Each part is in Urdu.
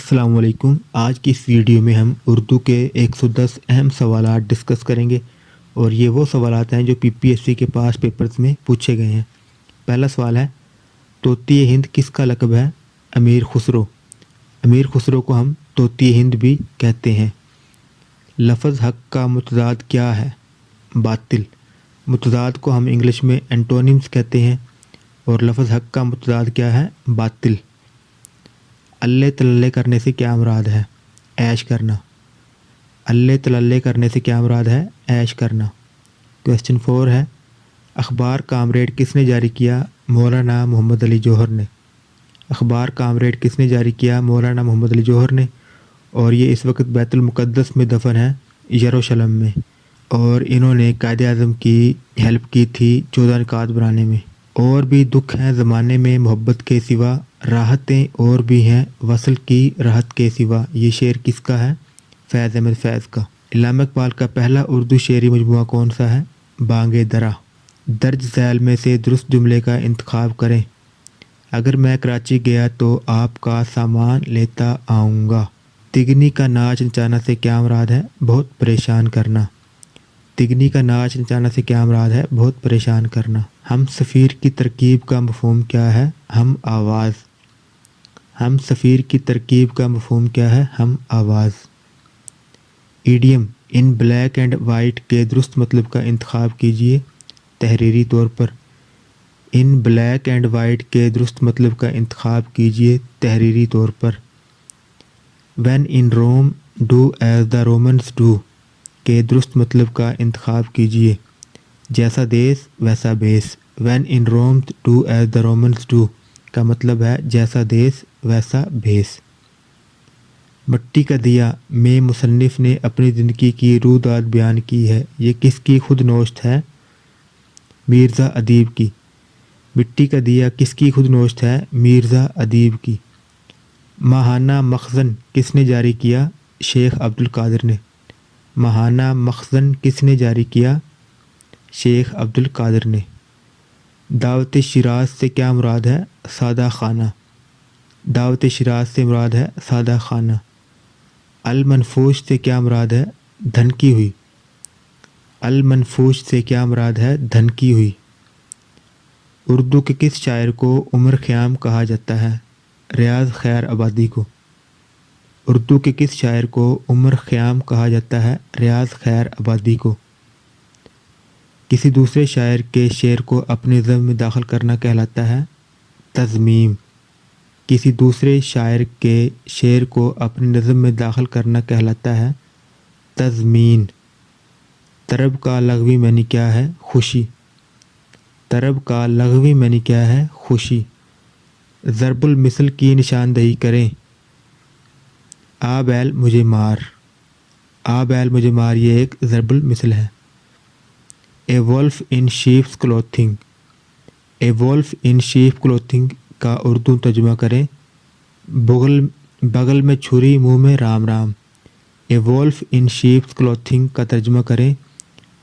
السلام علیکم۔ آج کی اس ویڈیو میں ہم اردو کے 110 اہم سوالات ڈسکس کریں گے اور یہ وہ سوالات ہیں جو PPSC کے پاس پیپرز میں پوچھے گئے ہیں۔ پہلا سوال ہے، طوطی ہند کس کا لقب ہے؟ امیر خسرو۔ امیر خسرو کو ہم طوطی ہند بھی کہتے ہیں۔ لفظ حق کا متضاد کیا ہے؟ باطل۔ متضاد کو ہم انگلش میں اینٹونیمز کہتے ہیں اور لفظ حق کا متضاد کیا ہے؟ باطل۔ اللہ تللے کرنے سے کیا مراد ہے؟ عیش کرنا۔ اللہ تللے کرنے سے کیا مراد ہے؟ عیش کرنا۔ کویسچن 4 ہے، اخبار کامریڈ کس نے جاری کیا؟ مولانا محمد علی جوہر نے۔ اخبار کامریڈ کس نے جاری کیا؟ مولانا محمد علی جوہر نے، اور یہ اس وقت بیت المقدس میں دفن ہے، یروشلم میں، اور انہوں نے قائد اعظم کی ہیلپ کی تھی 14 نکات بنانے میں۔ اور بھی دکھ ہیں زمانے میں محبت کے سوا، راحتیں اور بھی ہیں وصل کی راحت کے سوا۔ یہ شعر کس کا ہے؟ فیض احمد فیض کا۔ علامہ اقبال کا پہلا اردو شعری مجموعہ کون سا ہے؟ بانگ درا۔ درج ذیل میں سے درست جملے کا انتخاب کریں۔ اگر میں کراچی گیا تو آپ کا سامان لیتا آؤں گا۔ تگنی کا ناچ نچانا سے کیا مراد ہے؟ بہت پریشان کرنا۔ تگنی کا ناچ نچانا سے کیا مراد ہے؟ بہت پریشان کرنا۔ ہم سفیر کی ترکیب کا مفہوم کیا ہے؟ ہم آواز۔ ہم سفیر کی ترکیب کا مفہوم کیا ہے؟ ہم آواز۔ Idiom in black and white کے درست مطلب کا انتخاب کیجیے تحریری طور پر۔ ان بلیک اینڈ وائٹ کے درست مطلب کا انتخاب کیجیے تحریری طور پر۔ When in Rome do as the Romans do کے درست مطلب کا انتخاب کیجیے جیسا دیس ویسا بیس۔ When in Rome do as the Romans do کا مطلب ہے جیسا دیس ویسا بھیس۔ مٹی کا دیا میں مصنف نے اپنی زندگی کی رودات بیان کی ہے، یہ کس کی خود نوشت ہے؟ میرزا ادیب کی۔ مٹی کا دیا کس کی خود نوشت ہے؟ میرزا ادیب کی۔ ماہانہ مخزن کس نے جاری کیا؟ شیخ عبد القادر نے۔ ماہانہ مخزن کس نے جاری کیا؟ شیخ عبد القادر نے۔ دعوت شیراز سے کیا مراد ہے؟ سادہ خانہ۔ دعوت شیراز سے مراد ہے سادہ خانہ۔ المنفوش سے کیا مراد ہے؟ دھنکی ہوئی۔ المنفوش سے کیا مراد ہے؟ دھنکی ہوئی۔ اردو کے کس شاعر کو عمر خیام کہا جاتا ہے؟ ریاض خیر آبادی کو۔ اردو کے کس شاعر کو عمر خیام کہا جاتا ہے؟ ریاض خیر آبادی کو۔ کسی دوسرے شاعر کے شعر کو اپنے نظم میں داخل کرنا کہلاتا ہے تضمیم۔ کسی دوسرے شاعر کے شعر کو اپنے نظم میں داخل کرنا کہلاتا ہے تضمین۔ طرب کا لغوی معنی کیا ہے؟ خوشی۔ طرب کا لغوی معنی کیا ہے؟ خوشی۔ ضرب المثل کی نشاندہی کریں۔ آ بیل مجھے مار۔ آ بیل مجھے مار یہ ایک ضرب المثل ہے۔ A wolf in sheep's clothing. A wolf in sheep clothing کا اردو ترجمہ کریں۔ بغل میں چھری منہ میں Ram Ram. A wolf in sheep's clothing کا ترجمہ کریں۔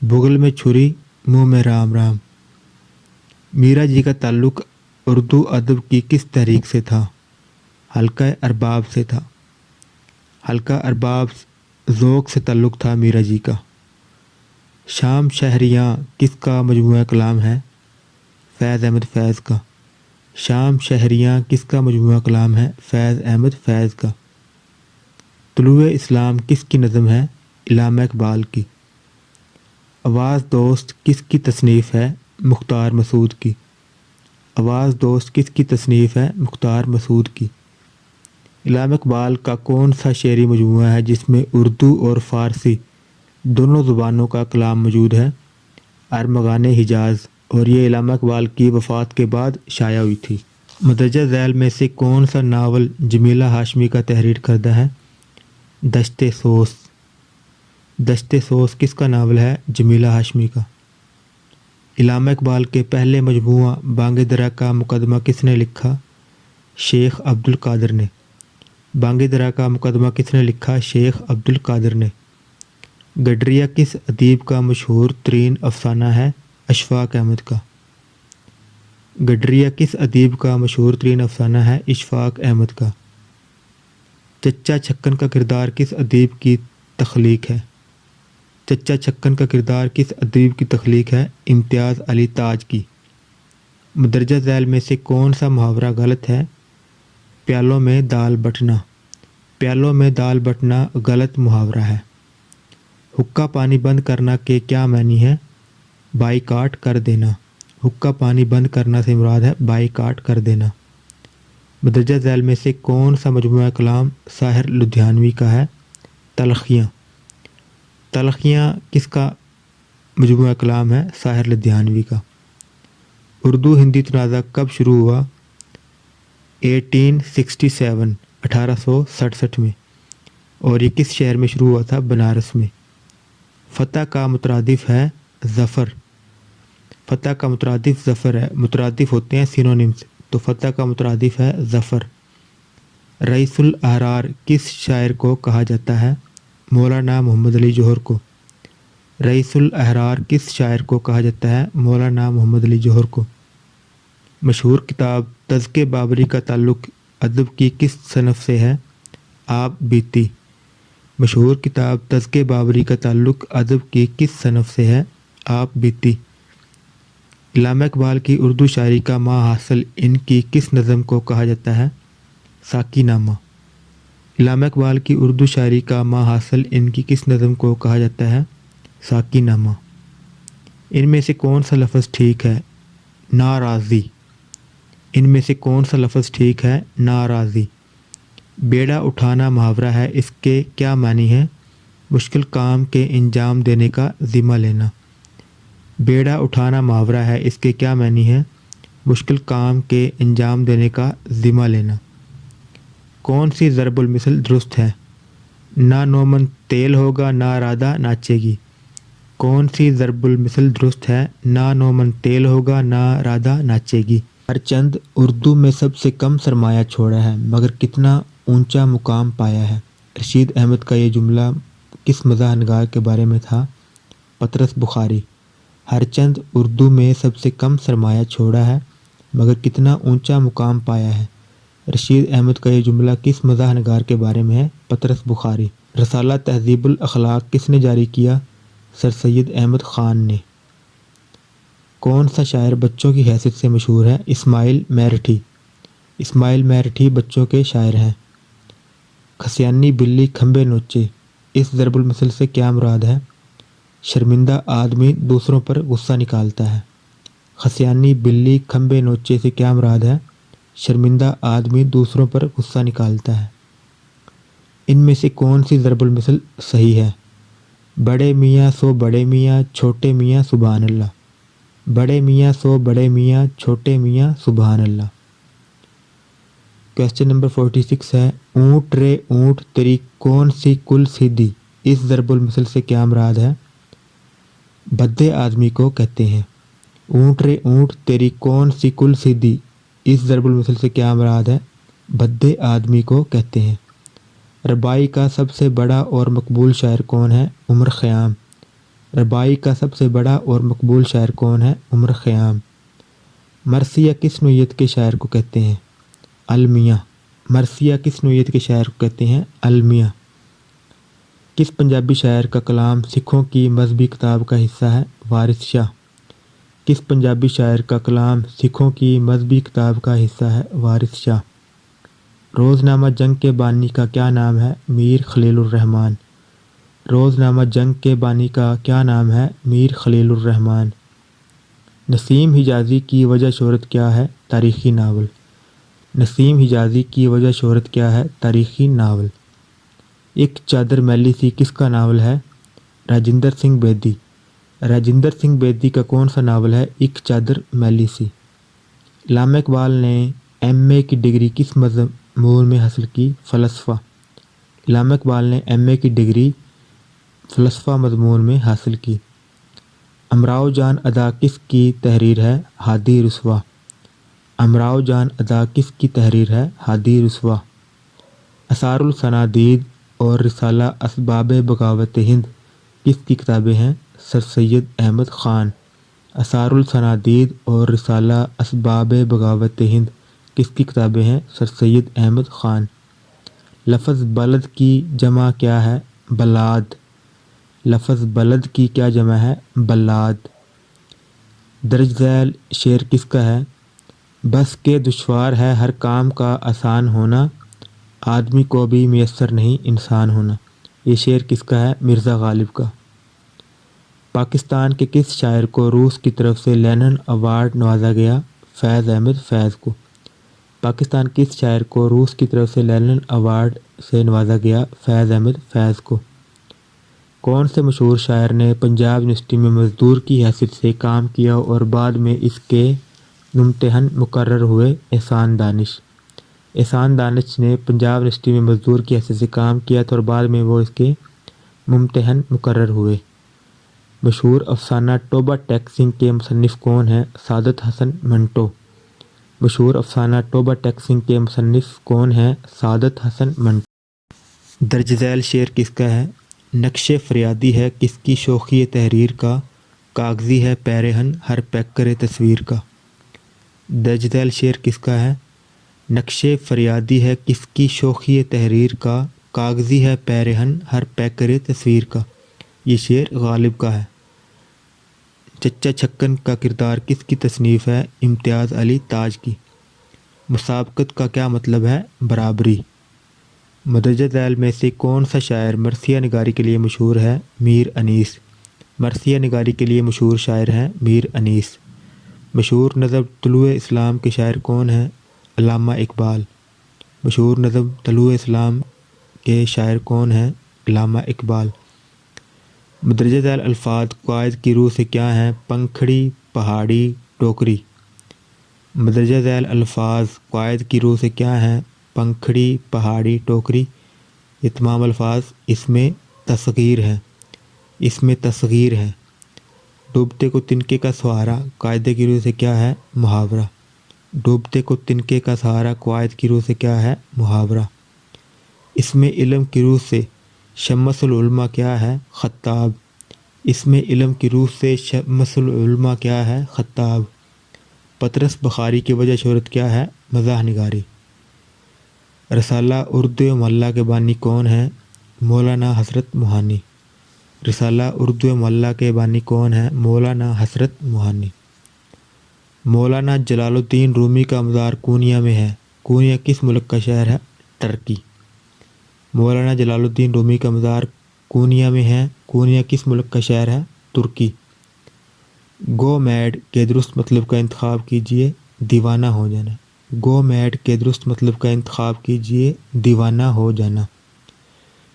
بغل میں چھری منہ میں رام رام۔ میرا جی کا تعلق اردو ادب کی کس تحریک سے تھا؟ حلقہ ارباب سے تھا۔ حلقہ ارباب ذوق سے تعلق تھا میرا جی کا۔ شام شہریاں کس کا مجموعہ کلام ہے؟ فیض احمد فیض کا۔ شام شہریاں کس کا مجموعہ کلام ہے؟ فیض احمد فیض کا۔ طلوع اسلام کس کی نظم ہے؟ علامہ اقبال کی۔ آواز دوست کس کی تصنیف ہے؟ مختار مسعود کی۔ آواز دوست کس کی تصنیف ہے؟ مختار مسعود کی۔ علامہ اقبال کا کون سا شعری مجموعہ ہے جس میں اردو اور فارسی دونوں زبانوں کا کلام موجود ہے؟ ارمغان حجاز، اور یہ علامہ اقبال کی وفات کے بعد شائع ہوئی تھی۔ مندرجہ ذیل میں سے کون سا ناول جمیلہ ہاشمی کا تحریر کردہ ہے؟ دشت سوز۔ دشت سوز کس کا ناول ہے؟ جمیلہ ہاشمی کا۔ علامہ اقبال کے پہلے مجموعہ بانگ درا کا مقدمہ کس نے لکھا؟ شیخ عبد القادر نے۔ بانگ درا کا مقدمہ کس نے لکھا؟ شیخ عبد القادر نے۔ گڈریا کس ادیب کا مشہور ترین افسانہ ہے؟ اشفاق احمد کا۔ گڈریا کس ادیب کا مشہور ترین افسانہ ہے؟ اشفاق احمد کا۔ چچا چھکن کا کردار کس ادیب کی تخلیق ہے؟ چچا چھکن کا کردار کس ادیب کی تخلیق ہے؟ امتیاز علی تاج کی۔ مندرجہ ذیل میں سے کون سا محاورہ غلط ہے؟ پیالوں میں دال بٹنا۔ پیالوں میں دال بٹنا غلط محاورہ ہے۔ حقہ پانی بند کرنا کے کیا معنی ہے؟ بائیکاٹ کر دینا۔ حقہ پانی بند کرنا سے مراد ہے بائیکاٹ کر دینا۔ مندرجہ ذیل میں سے کون سا مجموعہ کلام ساحر لدھیانوی کا ہے؟ تلخیاں۔ تلخیاں کس کا مجموعہ کلام ہے؟ ساحر لدھیانوی کا۔ اردو ہندی تنازع کب شروع ہوا؟ 1867 1867 میں۔ اور یہ کس شہر میں شروع ہوا تھا؟ بنارس میں۔ فتح کا مترادف ہے ظفر۔ فتح کا مترادف ظفر ہے۔ مترادف ہوتے ہیں سینونیمز، تو فتح کا مترادف ہے ظفر۔ رئیس الاحرار کس شاعر کو کہا جاتا ہے؟ مولانا محمد علی جوہر کو۔ رئیس الاحرار کس شاعر کو کہا جاتا ہے؟ مولانا محمد علی جوہر کو۔ مشہور کتاب تذکِ بابری کا تعلق ادب کی کس صنف سے ہے؟ آپ بیتی۔ مشہور کتاب تذکِ بابری کا تعلق ادب کی کس صنف سے ہے؟ آپ بیتی۔ علامہ اقبال کی اردو شاعری کا ماں حاصل ان کی کس نظم کو کہا جاتا ہے؟ ساقی نامہ۔ علامہ اقبال کی اردو شاعری کا ماں حاصل ان کی کس نظم کو کہا جاتا ہے؟ ساقی نامہ۔ ان میں سے کون سا لفظ ٹھیک ہے؟ ناراضی۔ ان میں سے کون سا لفظ ٹھیک ہے؟ ناراضی۔ بیڑا اٹھانا محاورہ ہے، اس کے کیا معنی ہے؟ مشکل کام کے انجام دینے کا ذمہ لینا۔ بیڑا اٹھانا محاورہ ہے، اس کے کیا معنی ہے؟ مشکل کام کے انجام دینے کا ذمہ لینا۔ کون سی ضرب المثل درست ہے؟ نہ نومن تیل ہوگا نہ رادہ ناچے گی۔ کون سی ضرب المثل درست ہے؟ نہ نومن تیل ہوگا نہ رادہ ناچے گی۔ ہر چند اردو میں سب سے کم سرمایہ چھوڑا ہے مگر کتنا اونچا مقام پایا ہے۔ رشید احمد کا یہ جملہ کس مزاح نگار کے بارے میں تھا؟ پطرس بخاری۔ ہر چند اردو میں سب سے کم سرمایہ چھوڑا ہے مگر کتنا اونچا مقام پایا ہے۔ رشید احمد کا یہ جملہ کس مزاح نگار کے بارے میں ہے؟ پطرس بخاری۔ رسالہ تہذیب الاخلاق کس نے جاری کیا؟ سر سید احمد خان نے۔ کون سا شاعر بچوں کی حیثیت سے مشہور ہے؟ اسماعیل میرٹھی۔ اسماعیل میرٹھی بچوں کے شاعر ہیں۔ کھسیانی بلی کھمبے نوچے، اس ضرب المثل سے کیا مراد ہے؟ شرمندہ آدمی دوسروں پر غصہ نکالتا ہے۔ کھسیانی بلی کھمبے نوچے سے کیا مراد ہے؟ شرمندہ آدمی دوسروں پر غصہ نکالتا ہے۔ ان میں سے کون سی ضرب المثل صحیح ہے؟ بڑے میاں سو بڑے میاں چھوٹے میاں سبحان اللہ۔ بڑے میاں سو بڑے میاں چھوٹے میاں سبحان اللہ۔ کویسچن نمبر 46 ہے، اونٹ رے اونٹ تیری کون سی کل سیدھی، اس ضرب المثل سے کیا مراد ہے؟ بھدے آدمی کو کہتے ہیں۔ اونٹ رے اونٹ تیری کون سی کل سیدھی، اس ضرب المثل سے کیا مراد ہے؟ بھدے آدمی کو کہتے ہیں۔ ربائی کا سب سے بڑا اور مقبول شاعر کون ہے؟ عمر خیام۔ ربائی کا سب سے بڑا اور مقبول شاعر کون ہے؟ عمر خیام۔ مرثیہ کس نوعیت کے شاعر کو کہتے ہیں؟ المیہ۔ مرثیہ کس نوعیت کے شاعر کو کہتے ہیں؟ المیہ۔ کس پنجابی شاعر کا کلام سکھوں کی مذہبی کتاب کا حصہ ہے؟ وارث شاہ۔ کس پنجابی شاعر کا کلام سکھوں کی مذہبی کتاب کا حصہ ہے؟ وارث شاہ۔ روزنامہ جنگ کے بانی کا کیا نام ہے؟ میر خلیل الرحمن۔ روزنامہ جنگ کے بانی کا کیا نام ہے؟ میر خلیل الرحمن۔ نسیم حجازی کی وجہ شہرت کیا ہے؟ تاریخی ناول۔ نسیم حجازی کی وجہ شہرت کیا ہے؟ تاریخی ناول۔ ایک چادر میلی سی کس کا ناول ہے؟ راجندر سنگھ بیدی۔ راجندر سنگھ بیدی کا کون سا ناول ہے؟ ایک چادر میلی سی۔ علامہ اقبال نے ایم اے کی ڈگری کس مضمون میں حاصل کی؟ فلسفہ۔ علامہ اقبال نے ایم اے کی ڈگری فلسفہ مضمون میں حاصل کی۔ امراؤ جان ادا کس کی تحریر ہے؟ ہادی رسوا۔ امراؤ جان ادا کس کی تحریر ہے؟ ہادی رسوا۔ اثار الصنادید اور رسالہ اسباب بغاوت ہند کس کی کتابیں ہیں؟ سر سید احمد خان۔ اثار الصنادید اور رسالہ اسباب بغاوت ہند کس کی کتابیں ہیں؟ سر سید احمد خان۔ لفظ بلد کی جمع کیا ہے؟ بلاد۔ لفظ بلد کی کیا جمع ہے؟ بلاد۔ درج ذیل شعر کس کا ہے؟ بس کے دشوار ہے ہر کام کا آسان ہونا، آدمی کو بھی میسر نہیں انسان ہونا۔ یہ شعر کس کا ہے؟ مرزا غالب کا۔ پاکستان کے کس شاعر کو روس کی طرف سے لینن ایوارڈ نوازا گیا؟ فیض احمد فیض کو۔ پاکستان کس شاعر کو روس کی طرف سے لینن ایوارڈ سے نوازا گیا؟ فیض احمد فیض کو۔ کون سے مشہور شاعر نے پنجاب یونیورسٹی میں مزدور کی حیثیت سے کام کیا اور بعد میں اس کے ممتحن مقرر ہوئے؟ احسان دانش۔ احسان دانش نے پنجاب یونیورسٹی میں مزدور کی حیثیت سے کام کیا تھا اور بعد میں وہ اس کے ممتحن مقرر ہوئے۔ مشہور افسانہ ٹوبہ ٹیک سنگھ کے مصنف کون ہیں؟ سعادت حسن منٹو۔ مشہور افسانہ ٹوبہ ٹیک سنگھ کے مصنف کون ہیں؟ سعادت حسن منٹو۔ درج ذیل شعر کس کا ہے؟ نقش فریادی ہے کس کی شوخی تحریر کا، کاغذی ہے پیرہن ہر پیکر تصویر کا۔ درج ذیل شعر کس کا ہے؟ نقش فریادی ہے کس کی شوخی تحریر کا، کاغذی ہے پیرہن ہر پیکر تصویر کا۔ یہ شعر غالب کا ہے۔ چچا چھکن کا کردار کس کی تصنیف ہے؟ امتیاز علی تاج کی۔ مسابقت کا کیا مطلب ہے؟ برابری۔ مندرجہ ذیل میں سے کون سا شاعر مرثیہ نگاری کے لیے مشہور ہے؟ میر انیس۔ مرثیہ نگاری کے لیے مشہور شاعر ہیں میر انیس۔ مشہور نظم طلوع اسلام کے شاعر کون ہیں؟ علامہ اقبال۔ مشہور نظم طلوع اسلام کے شاعر کون ہیں؟ علامہ اقبال۔ مندرجہ ذیل الفاظ قواعد کی روح سے کیا ہیں؟ پنکھڑی، پہاڑی، ٹوکری۔ مندرجہ ذیل الفاظ قواعد کی روح سے کیا ہیں؟ پنکھڑی، پہاڑی، ٹوکری۔ یہ تمام الفاظ اس میں تصغیر ہیں۔ اس میں تصغیر ہے۔ ڈوبتے کو تنکے کا سہارا قاعدے کی روح سے کیا ہے؟ محاورہ۔ ڈوبتے کو تنکے کا سہارا قواعد کی روح سے کیا ہے؟ محاورہ۔ اس میں علم کی روح سے شمس العلماء کیا ہے؟ خطاب۔ اس میں علم کی روح سے شمس العلماء کیا ہے؟ خطاب۔ پطرس بخاری کی وجہ شہرت کیا ہے؟ مزاح نگاری۔ رسالہ اردو معلیٰ کے بانی کون ہیں؟ مولانا حسرت موہانی۔ رسالہ اردو معلیٰ کے بانی کون ہیں؟ مولانا حسرت موہانی۔ مولانا جلال الدین رومی کا مزار کونیا میں ہے۔ کونیا کس ملک کا شہر ہے؟ ترکی۔ مولانا جلال الدین رومی کا مزار کونیا میں ہے۔ کونیا کس ملک کا شہر ہے؟ ترکی۔ گو میڈ کے درست مطلب کا انتخاب کیجیے، دیوانہ ہو جانا۔ گو میڈ کے درست مطلب کا انتخاب کیجیے، دیوانہ ہو جانا۔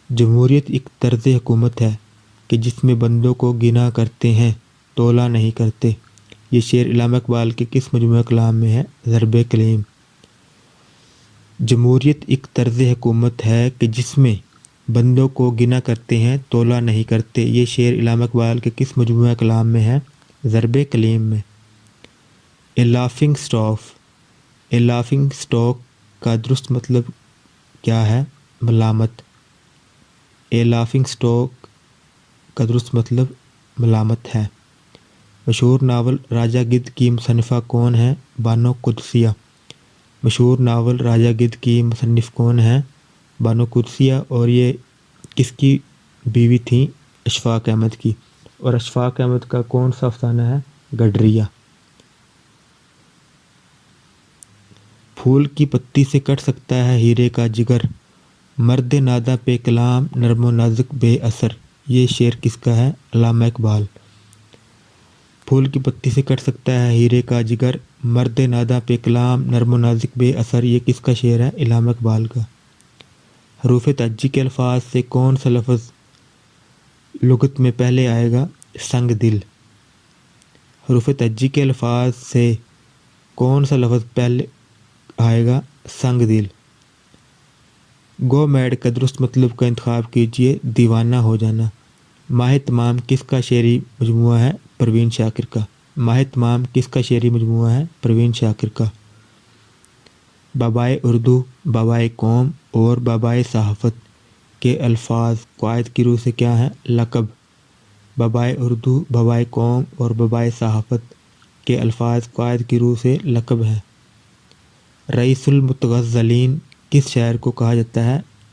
جمہوریت ایک طرز حکومت ہے کہ جس میں بندوں کو گنا کرتے ہیں تولا نہیں کرتے۔ یہ شعر علامہ اقبال کے کس مجموعہ کلام میں ہے؟ ضرب کلیم۔ جمہوریت ایک طرز حکومت ہے کہ جس میں بندوں کو گنا کرتے ہیں تولا نہیں کرتے۔ یہ شعر علامہ اقبال کے کس مجموعہ کلام میں ہے؟ ضرب کلیم میں۔ اے لافنگ اسٹاف۔ اے لافنگ اسٹاک کا درست مطلب کیا ہے؟ ملامت۔ اے لافنگ اسٹاک کا درست مطلب ملامت ہے۔ مشہور ناول راجہ گدھ کی مصنفہ کون ہے؟ بانو قدسیہ۔ مشہور ناول راجہ گدھ کی مصنف کون ہیں؟ بانو قدسیہ، اور یہ کس کی بیوی تھیں؟ اشفاق احمد کی۔ اور اشفاق احمد کا کون سا افسانہ ہے؟ گڈریہ۔ پھول کی پتی سے کٹ سکتا ہے ہیرے کا جگر، مرد نادہ پہ کلام نرم و نازک بے اثر۔ یہ شعر کس کا ہے؟ علامہ اقبال۔ پھول کی پتی سے کٹ سکتا ہے ہیرے کا جگر، مرد نادہ پہ کلام نرم و نازک بے اثر۔ یہ کس کا شعر ہے؟ علامہ اقبال کا۔ حروف تہجی کے الفاظ سے کون سا لفظ لغت میں پہلے آئے گا؟ سنگ دل۔ حروف تہجی کے الفاظ سے کون سا لفظ پہلے آئے گا؟ سنگ دل۔ گو میڈ کا درست مطلب کا انتخاب کیجیے، دیوانہ ہو جانا۔ ماہ تمام کس کا شعری مجموعہ ہے؟ پروین شاکر کا۔ ماہ تمام کس کا شعری مجموعہ ہے؟ پروین شاکر کا۔ بابائے اردو، بابائے قوم اور بابائے صحافت کے الفاظ قواعد کی روح سے کیا ہیں؟ لقب۔ بابائے اردو، بابائے قوم اور بابائے صحافت کے الفاظ قواعد کی روح سے لقب ہیں۔ رئیس المتغزلین کس شاعر کو کہا جاتا ہے؟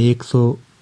100